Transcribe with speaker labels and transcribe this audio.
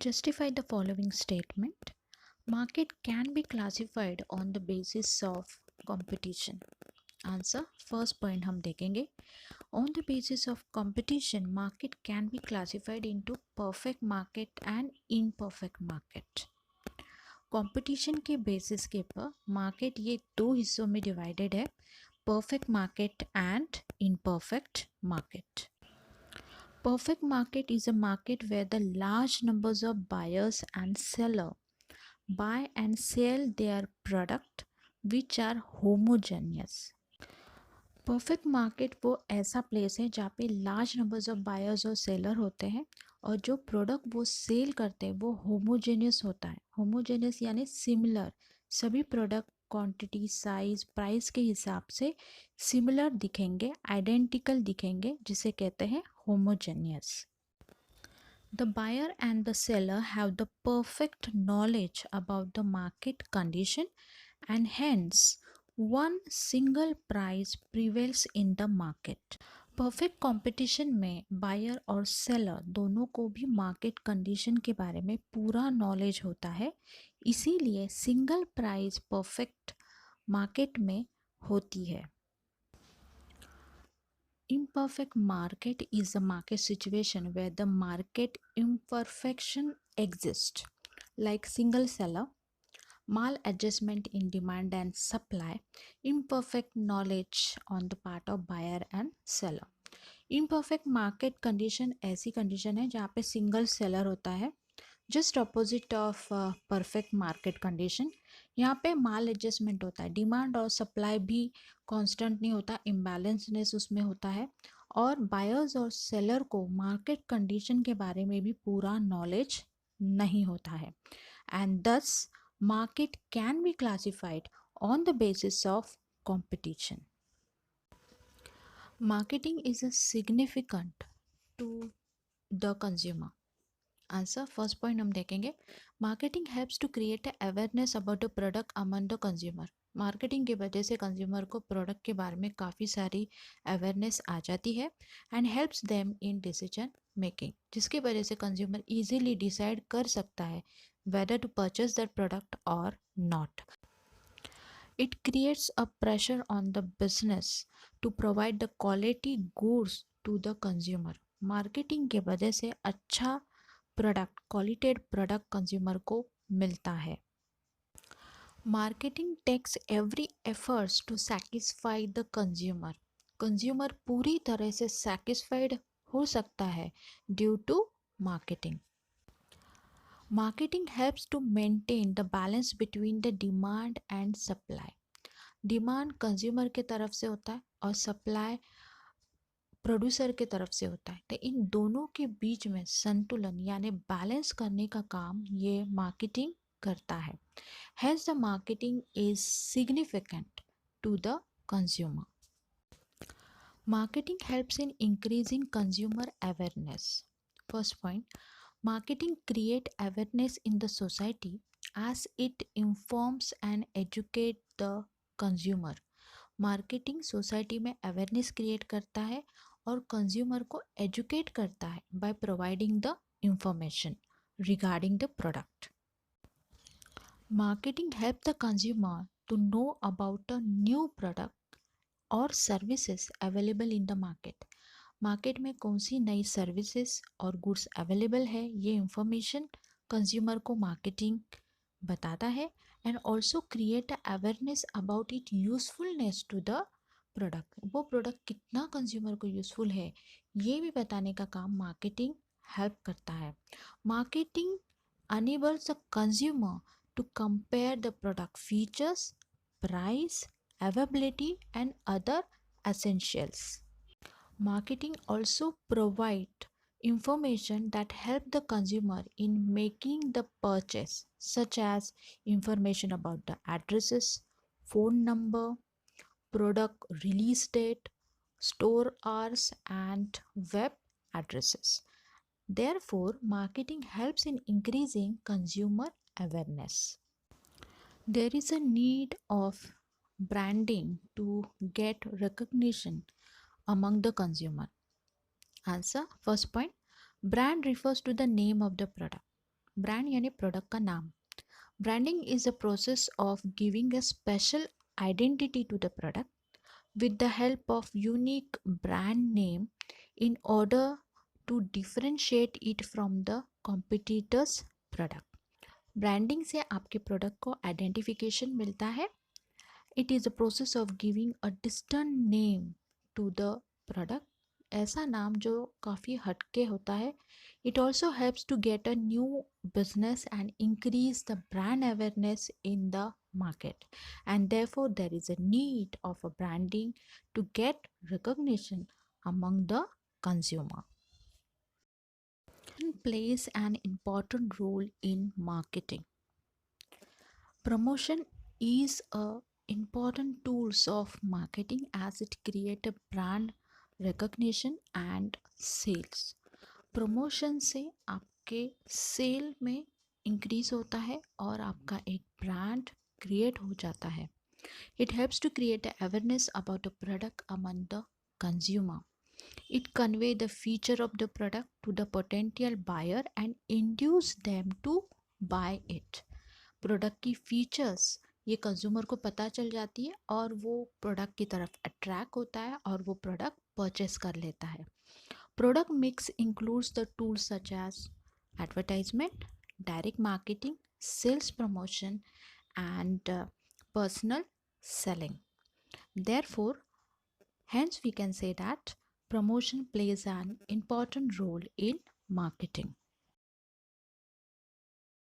Speaker 1: Justify the following statement. Market can be classified on the basis of competition. Answer. First point हम देखेंगे. On the basis of competition, market can be classified into perfect market and imperfect market. Competition के basis के ऊपर market ये दो हिस्सों में divided है, perfect market and imperfect market. Perfect market is a market where the large numbers of buyers and seller buy and sell their product which are homogeneous. Perfect market वो ऐसा place है जहाँ पे लार्ज नंबर्स ऑफ बायर्स और seller होते हैं और जो प्रोडक्ट वो सेल करते हैं वो होमोजेनियस होता है. होमोजेनियस यानी सिमिलर, सभी प्रोडक्ट क्वांटिटी साइज प्राइस के हिसाब से सिमिलर दिखेंगे, आइडेंटिकल दिखेंगे, जिसे कहते हैं homogeneous. The buyer and the seller have the perfect knowledge about the market condition and hence one single price prevails in the market. Perfect competition में buyer और सेलर दोनों को भी मार्केट कंडीशन के बारे में पूरा नॉलेज होता है, इसीलिए सिंगल प्राइस परफेक्ट मार्केट में होती है. Imperfect market is a market situation where the market imperfection exists, like single seller, maladjustment in demand and supply, imperfect knowledge on the part of buyer and seller. Imperfect market condition ऐसी condition है जहाँ पे single seller होता है, just opposite of perfect market condition. यहाँ पे माल adjustment होता है, डिमांड और सप्लाई भी कांस्टेंट नहीं होता, इम्बैलेंसनेस उसमें होता है, और बायर्स और सेलर को मार्केट कंडीशन के बारे में भी पूरा नॉलेज नहीं होता है. And this market can be classified on the basis of competition. Marketing is a significant to the consumer. Answer. First point हम देखेंगे. Marketing helps to create awareness about the product among the consumer. Marketing की वजह से consumer को product के बारे में काफ़ी सारी अवेयरनेस आ जाती है and helps them in decision making, जिसकी वजह से कंज्यूमर इजीली डिसाइड कर सकता है whether to purchase that product और not. It creates a pressure on the business to provide the quality goods to the consumer. Marketing के वजह से अच्छा प्रोडक्ट, क्वालिटेड प्रोडक्ट कंज्यूमर को मिलता है. Marketing takes every efforts to satisfy the consumer. Consumer पूरी तरह से सेटिस्फाइड हो सकता है due to marketing. Marketing helps to maintain the balance between the demand and supply. Demand consumer के तरफ से होता है और सप्लाई प्रोड्यूसर के तरफ से होता है, तो इन दोनों के बीच में संतुलन यानी बैलेंस करने का काम ये मार्केटिंग करता है. Hence the marketing is significant to the consumer. Marketing helps in increasing consumer awareness. First point, marketing create awareness in the society as it informs and educate the consumer. Marketing society में awareness create करता है और consumer को educate करता है by providing the information regarding the product. Marketing help the consumer to know about a new product और services available in the market. Market में कौन सी नई सर्विसेज और गुड्स अवेलेबल है, ये इंफॉर्मेशन कंज्यूमर को मार्केटिंग बताता है and also create awareness about it usefulness to the product. वो प्रोडक्ट कितना कंज्यूमर को यूजफुल है ये भी बताने का काम मार्केटिंग हेल्प करता है. Marketing enables the consumer to compare the product features, price, availability and other essentials. Marketing also provide information that help the consumer in making the purchase, such as information about the addresses, phone number, product release date, store hours and web addresses. Therefore, marketing helps in increasing consumer awareness. There is a need of branding to get recognition among the consumer. Answer. First point, brand refers to the name of the product. Brand यानी product का नाम. Branding is a process of giving a special identity to the product with the help of unique brand name in order to differentiate it from the competitor's product. Branding से आपके product को identification मिलता है. It is a process of giving a distant name to the product, ऐसा नाम जो काफ़ी हटके होता है. It also helps to get a new business and increase the brand awareness in the market, and therefore there is a need of a branding to get recognition among the consumer. Plays an important role in marketing. Promotion is a important tools of marketing as it create a brand recognition and sales. Promotion से आपके cell में increase होता है और आपका एक brand create हो जाता है. It helps to create awareness about the product among the consumer. It convey the feature of the product to the potential buyer and induce them to buy it. Product की features ये consumer को पता चल जाती है और वो product की तरफ अट्रैक्ट होता है और वो प्रोडक्ट परचेस कर लेता है. Product mix includes the tools such as advertisement, direct marketing, sales promotion, and personal selling. Therefore, hence we can say that promotion plays an important role in marketing.